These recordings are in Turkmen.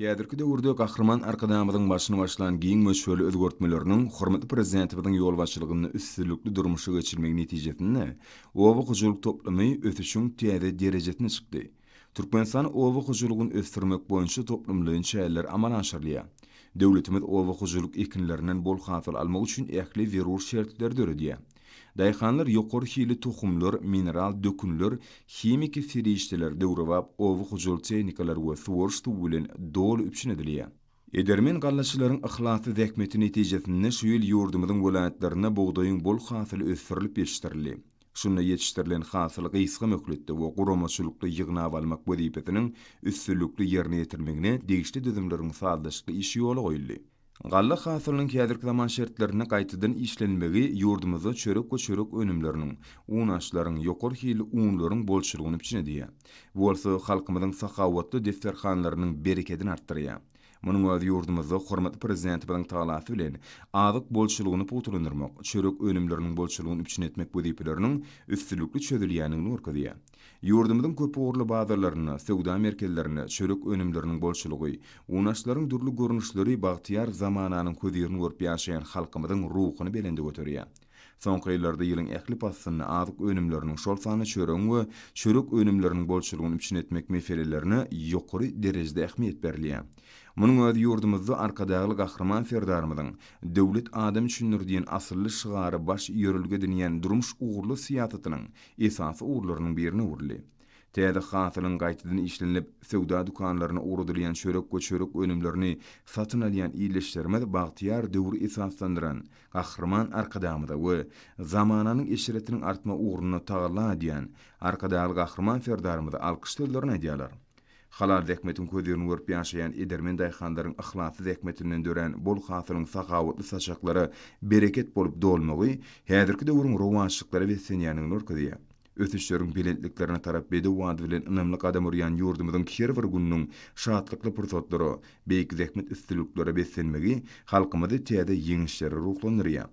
Häzirki döwürde gahryman arkadamyzyň başyny başlan giň möşgöli özgörtmeleriniň hormatly prezidentimiziň ýol başçylygyny üstünlikli durmuşa geçirmek netijesinde owa hujuluk toplamy ötüşüň täze derejesine çykdy. Türkmenistan owa hujulugyny ösdürmek boýunça toplumlyň şäherler amal aşyrlýar. Döwletimiz owa hujuluk ekinlerinden bol hasyl almak üçin ähli zerur şertler döredýär. Daýhanlar ýokary hili tohumlar, mineral dökünler, himiki firişdeler döwrewap, owa hujul tehnikalar we suwurşdy bilen dol üpşin edilýär. Edermen gallaşylaryň ihlasy zähmeti netijesinde şu ýyl ýurdumyzyň welaýatlaryna bugdaýyň bol hasyly ösdirilip ýetişdirildi. Şunda ýetişdirilen hasyl gysga möhletde we guramaçylykly ýygnap almak wezipetiniň üstünlikli ýerine ýetirmegine degişli düzümleriň sağlaşykly işi ýoly goýuldy. Galla hasylynyň häzirki zaman şertlerine gaýtadan işlenmegi ýurdumyzda çörek önümleriniň, unaşlaryň, ýokary hili unlaryň bolşylygyny biçinediýär. Bu bolsa halkymyzyň sakawatly defterhanlarynyň bereketini artdyrýar. Munyň özi ýurdumyzda hormatly prezidentimiziň taýlasy bilen azyk bolşylygyny putulandyrmak, çörek önümleriniň bolşylygyny biçinetmek wezipeläriniň üstünlikli çözülýänini görkezýär. Ýurdumyzyň köp orly bazarlaryna, sewda merkezlerine çörek önümleriniň bolşylygy, unaşlaryň dürli görnüşleri bagtyar zamananyň közirini görüp ýaşaýan halkymyzyň ruhuny belende göterýär. Soňky ýyllarda ýylyň ähli pasyny azyk önümleriniň şol sany çörek we çörek önümleriniň bolşylygyny biçinetmek meselelerine ýokary derejede ähmiýet berilýär. Munyň özi ýurdumyzda arkadaýly gahryman ferdarymyzyň döwlet adam üçindir diýen asylly şygary baş ýörülge dinýän durmuş uğurly siýasatynyň esasy uğurlarynyň birini urly. Täze hasylyň gaýtadan işlenip sewda dukanlaryna uğradylýan çörek önümlerini satyn alýan ýyleşdirme bagtyar döwür esaslandyran gahryman arkadamyda we zamananyň eşiretiniň artma uğruny tagalla diýen arkadaýly gahryman ferdarymyzy alkyşlaryna edýärler. Halal zähmetiň közirini görüp ýaşaýan edermen daýhanlaryň ihlasy zähmetinden dören bol hasylyň sakawatly saçaklary bereket bolup dolmagy häzirki döwrüň rowançlyklary we senýanyň örkezýär. Ötüşleriň biletliklerine tarap bedi wad bilen ynamly gadam urýan ýurdumyzyň her bir günüň şatlykly pursatlary, beýik zähmet üstünliklere beslenmegi halkymyzy täze ýeňişleri ruhlandyrýar.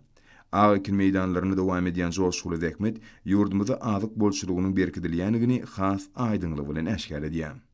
Agykin meýdanlaryny dowam edýän joşguly zähmet ýurdumyza azyk bolşylygynyň berkidilýänligini has aýdynlyk bilen äşkär edýär.